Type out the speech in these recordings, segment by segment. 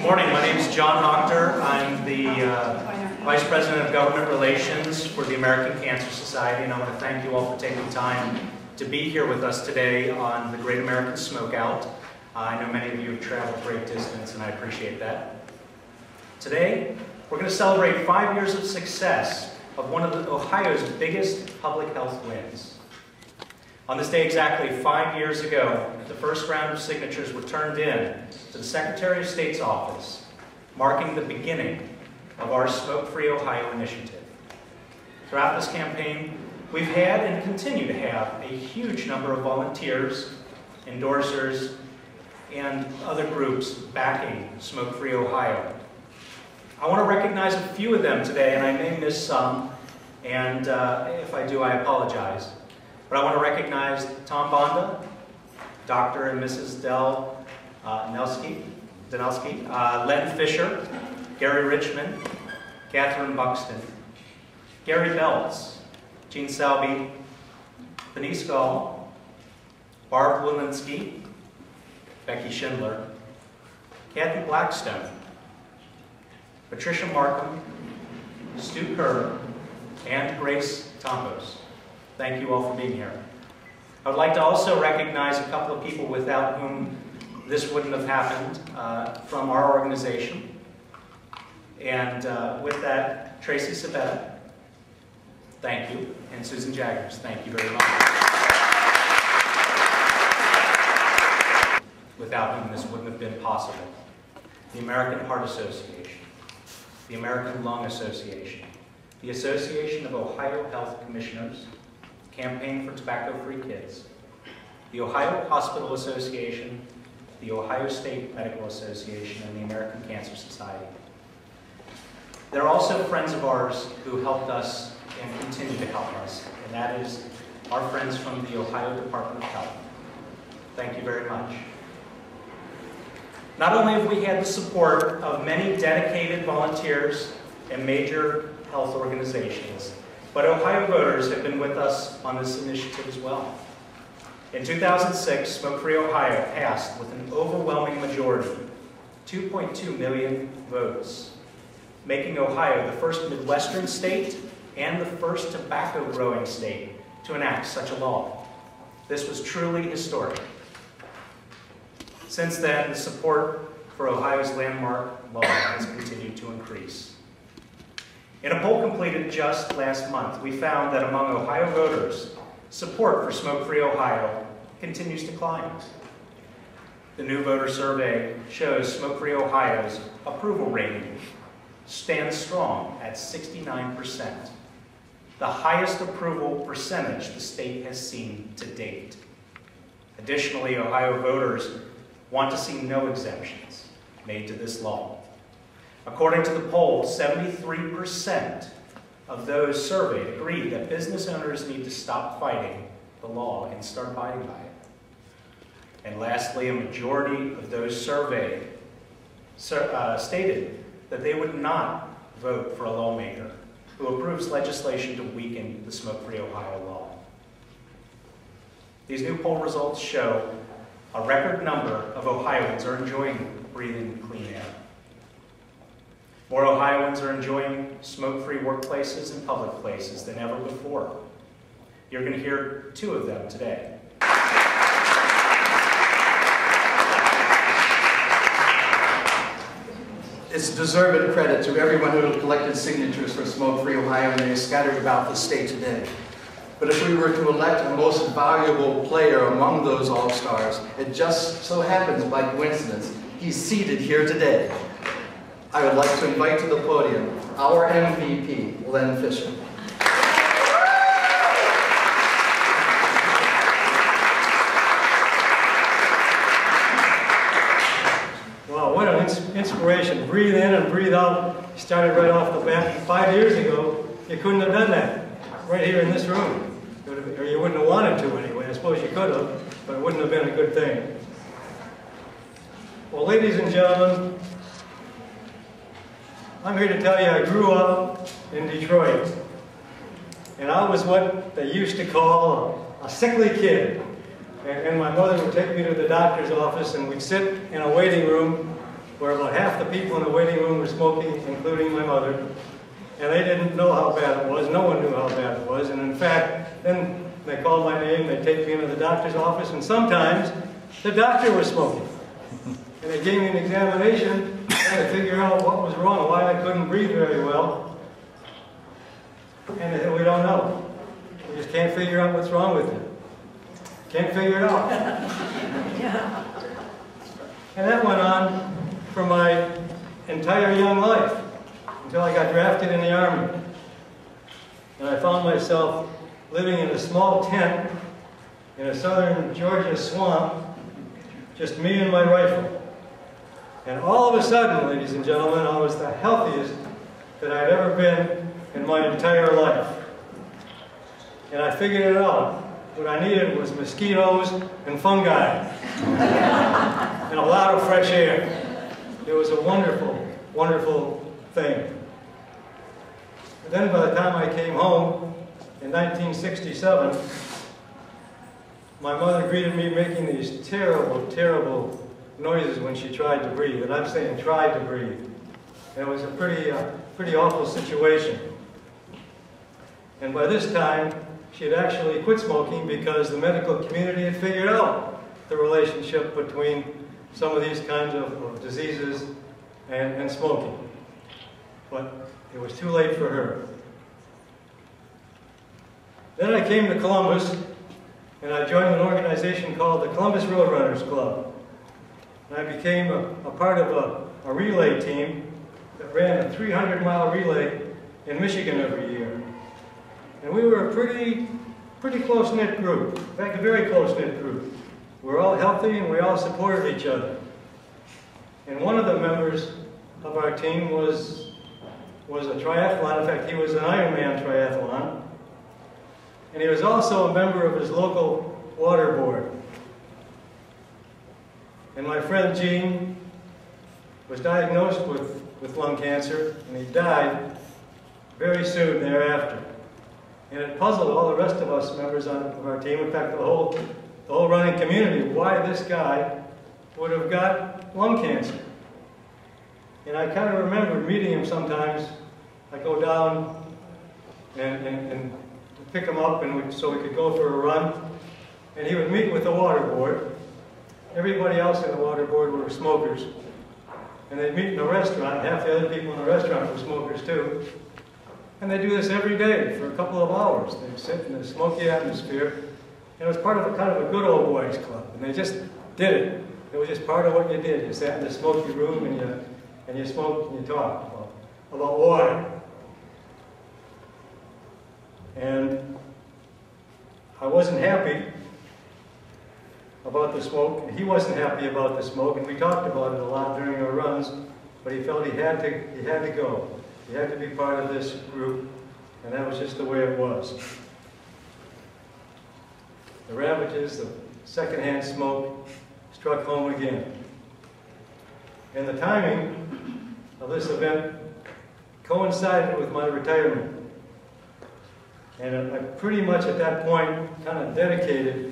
Good morning. My name is John Hoctor. I'm the Vice President of Government Relations for the American Cancer Society, and I want to thank you all for taking time to be here with us today on the Great American Smokeout. I know many of you have traveled great distance, and I appreciate that. Today, we're going to celebrate 5 years of success of one of Ohio's biggest public health wins. On this day exactly 5 years ago, the first round of signatures were turned in to the Secretary of State's office, marking the beginning of our Smoke-Free Ohio initiative. Throughout this campaign, we've had and continue to have a huge number of volunteers, endorsers, and other groups backing Smoke-Free Ohio. I want to recognize a few of them today, and I may miss some, and if I do, I apologize. But I want to recognize Tom Bonda, Dr. and Mrs. Danelski, Len Fisher, Gary Richmond, Catherine Buxton, Gary Belts, Gene Selby, Denise Gall, Barb Walensky, Becky Schindler, Kathy Blackstone, Patricia Markham, Stu Kerr, and Grace Tombos. Thank you all for being here. I would like to also recognize a couple of people without whom this wouldn't have happened from our organization. And with that, Tracy Sabetta, thank you, and Susan Jaggers, thank you very much. Without whom this wouldn't have been possible. The American Heart Association, the American Lung Association, the Association of Ohio Health Commissioners, Campaign for Tobacco-Free Kids, the Ohio Hospital Association, the Ohio State Medical Association, and the American Cancer Society. There are also friends of ours who helped us and continue to help us, and that is our friends from the Ohio Department of Health. Thank you very much. Not only have we had the support of many dedicated volunteers and major health organizations, but Ohio voters have been with us on this initiative as well. In 2006, Smoke-Free Ohio passed with an overwhelming majority, 2.2 million votes, making Ohio the first Midwestern state and the first tobacco-growing state to enact such a law. This was truly historic. Since then, the support for Ohio's landmark law has continued to increase. In a poll completed just last month, we found that among Ohio voters, support for Smoke-Free Ohio continues to climb. The new voter survey shows Smoke-Free Ohio's approval rating stands strong at 69%, the highest approval percentage the state has seen to date. Additionally, Ohio voters want to see no exemptions made to this law. According to the poll, 73% of those surveyed agree that business owners need to stop fighting the law and start abiding by it. And lastly, a majority of those surveyed stated that they would not vote for a lawmaker who approves legislation to weaken the Smoke-Free Ohio law. These new poll results show a record number of Ohioans are enjoying breathing clean air. More Ohioans are enjoying smoke-free workplaces and public places than ever before. You're going to hear two of them today. It's deserved credit to everyone who collected signatures for Smoke-Free Ohio, and they are scattered about the state today. But if we were to elect a most valuable player among those all-stars, it just so happens by coincidence he's seated here today. I would like to invite to the podium our MVP, Len Fisher. Wow, what an inspiration. Breathe in and breathe out. Started right off the bat. 5 years ago, you couldn't have done that right here in this room. Or you wouldn't have wanted to anyway. I suppose you could have, but it wouldn't have been a good thing. Well, ladies and gentlemen, I'm here to tell you I grew up in Detroit, and I was what they used to call a sickly kid. And my mother would take me to the doctor's office, and we'd sit in a waiting room where about half the people in the waiting room were smoking, including my mother, and they didn't know how bad it was. No one knew how bad it was, and in fact, then they called my name, they'd take me into the doctor's office, and sometimes the doctor was smoking. And they gave me an examination trying to figure out what was wrong, why I couldn't breathe very well. And they said, we don't know. We just can't figure out what's wrong with you. Can't figure it out. And that went on for my entire young life, until I got drafted in the Army. And I found myself living in a small tent in a southern Georgia swamp, just me and my rifle. And all of a sudden, ladies and gentlemen, I was the healthiest that I'd ever been in my entire life. And I figured it out. What I needed was mosquitoes and fungi. And a lot of fresh air. It was a wonderful, wonderful thing. But then by the time I came home in 1967, my mother greeted me making these terrible, terrible noises when she tried to breathe. And I'm saying tried to breathe. And it was a pretty awful situation. And by this time, she had actually quit smoking because the medical community had figured out the relationship between some of these kinds of diseases and smoking. But it was too late for her. Then I came to Columbus, and I joined an organization called the Columbus Roadrunners Club. And I became a part of a relay team that ran a 300-mile relay in Michigan every year. And we were a pretty close-knit group. In fact, a very close-knit group. We were all healthy and we all supported each other. And one of the members of our team was a triathlon. In fact, he was an Ironman triathlon. And he was also a member of his local water board. And my friend Gene was diagnosed with lung cancer, and he died very soon thereafter. And it puzzled all the rest of us members of our team, in fact, the whole running community, why this guy would have got lung cancer. And I kind of remember meeting him sometimes. I'd go down and pick him up so we could go for a run. And he would meet with the water board. Everybody else in the water board were smokers. And they'd meet in a restaurant. Half the other people in the restaurant were smokers too. And they do this every day for a couple of hours. They'd sit in a smoky atmosphere. And it was part of a kind of a good old boys club. And they just did it. It was just part of what you did. You sat in the smoky room and you smoked and you talked about water. And I wasn't happy about the smoke, and he wasn't happy about the smoke, and we talked about it a lot during our runs, but he felt he had to go. He had to be part of this group, and that was just the way it was. The ravages of secondhand smoke struck home again. And the timing of this event coincided with my retirement. And I pretty much at that point kind of dedicated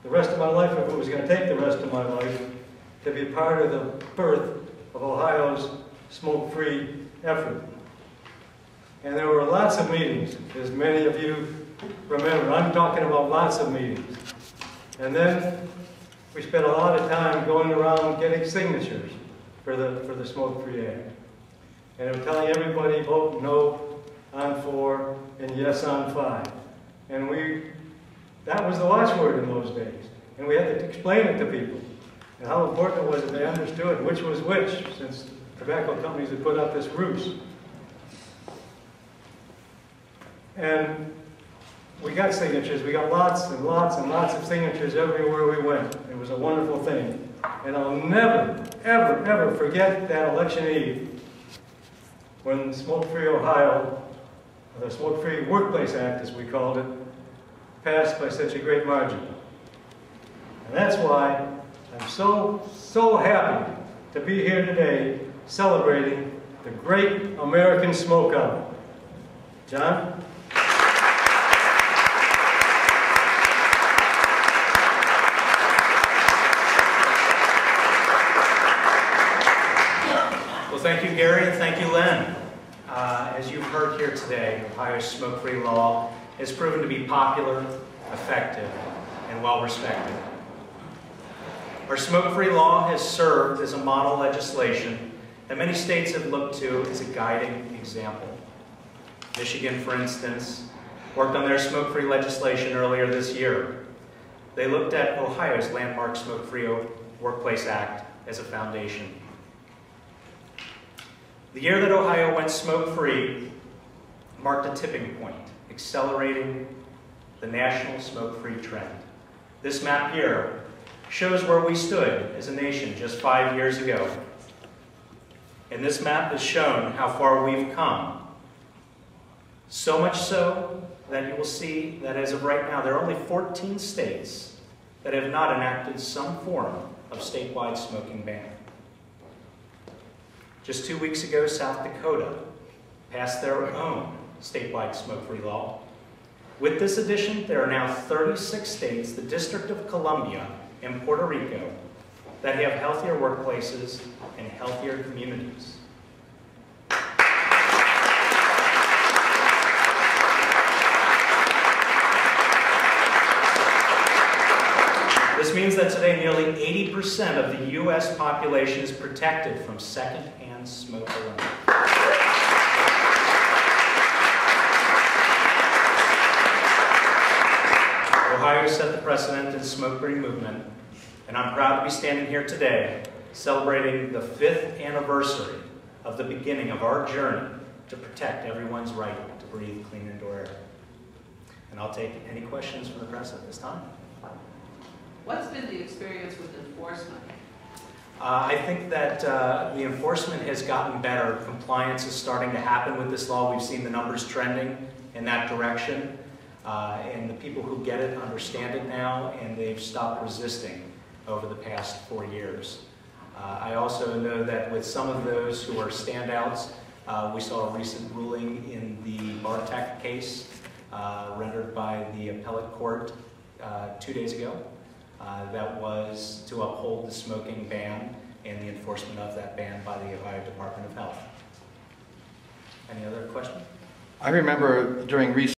the rest of my life, if it was going to take the rest of my life, to be part of the birth of Ohio's smoke-free effort. And there were lots of meetings, as many of you remember. I'm talking about lots of meetings. And then we spent a lot of time going around getting signatures for the Smoke-Free Act. And it was telling everybody, vote no on 4 and yes on 5. And that was the watchword in those days. And we had to explain it to people. And how important it was that they understood which was which, since tobacco companies had put out this ruse. And we got signatures. We got lots and lots and lots of signatures everywhere we went. It was a wonderful thing. And I'll never, ever, ever forget that election eve when Smoke-Free Ohio, the Smoke-Free Workplace Act, as we called it, passed by such a great margin. And that's why I'm so happy to be here today celebrating the Great American Smokeout. John? thank you, Gary, and thank you, Len. As you've heard here today, Ohio's smoke-free law has proven to be popular, effective, and well-respected. Our smoke-free law has served as a model legislation that many states have looked to as a guiding example. Michigan, for instance, worked on their smoke-free legislation earlier this year. They looked at Ohio's landmark Smoke-Free Workplace Act as a foundation. The year that Ohio went smoke-free marked a tipping point, accelerating the national smoke-free trend. This map here shows where we stood as a nation just 5 years ago. And this map has shown how far we've come. So much so that you will see that as of right now, there are only 14 states that have not enacted some form of statewide smoking ban. Just 2 weeks ago, South Dakota passed their own statewide smoke-free law. With this addition, there are now 36 states, the District of Columbia, and Puerto Rico, that have healthier workplaces and healthier communities. This means that today nearly 80% of the U.S. population is protected from secondhand smoke alone. Ohio set the precedent in the smoke-free movement, and I'm proud to be standing here today celebrating the 5th anniversary of the beginning of our journey to protect everyone's right to breathe clean indoor air. And I'll take any questions from the press at this time. What's been the experience with enforcement? I think that the enforcement has gotten better. Compliance is starting to happen with this law. We've seen the numbers trending in that direction. And the people who get it understand it now, and they've stopped resisting over the past 4 years. I also know that with some of those who are standouts, we saw a recent ruling in the Bartek case rendered by the appellate court 2 days ago. That was to uphold the smoking ban and the enforcement of that ban by the Ohio Department of Health. Any other questions? I remember during recent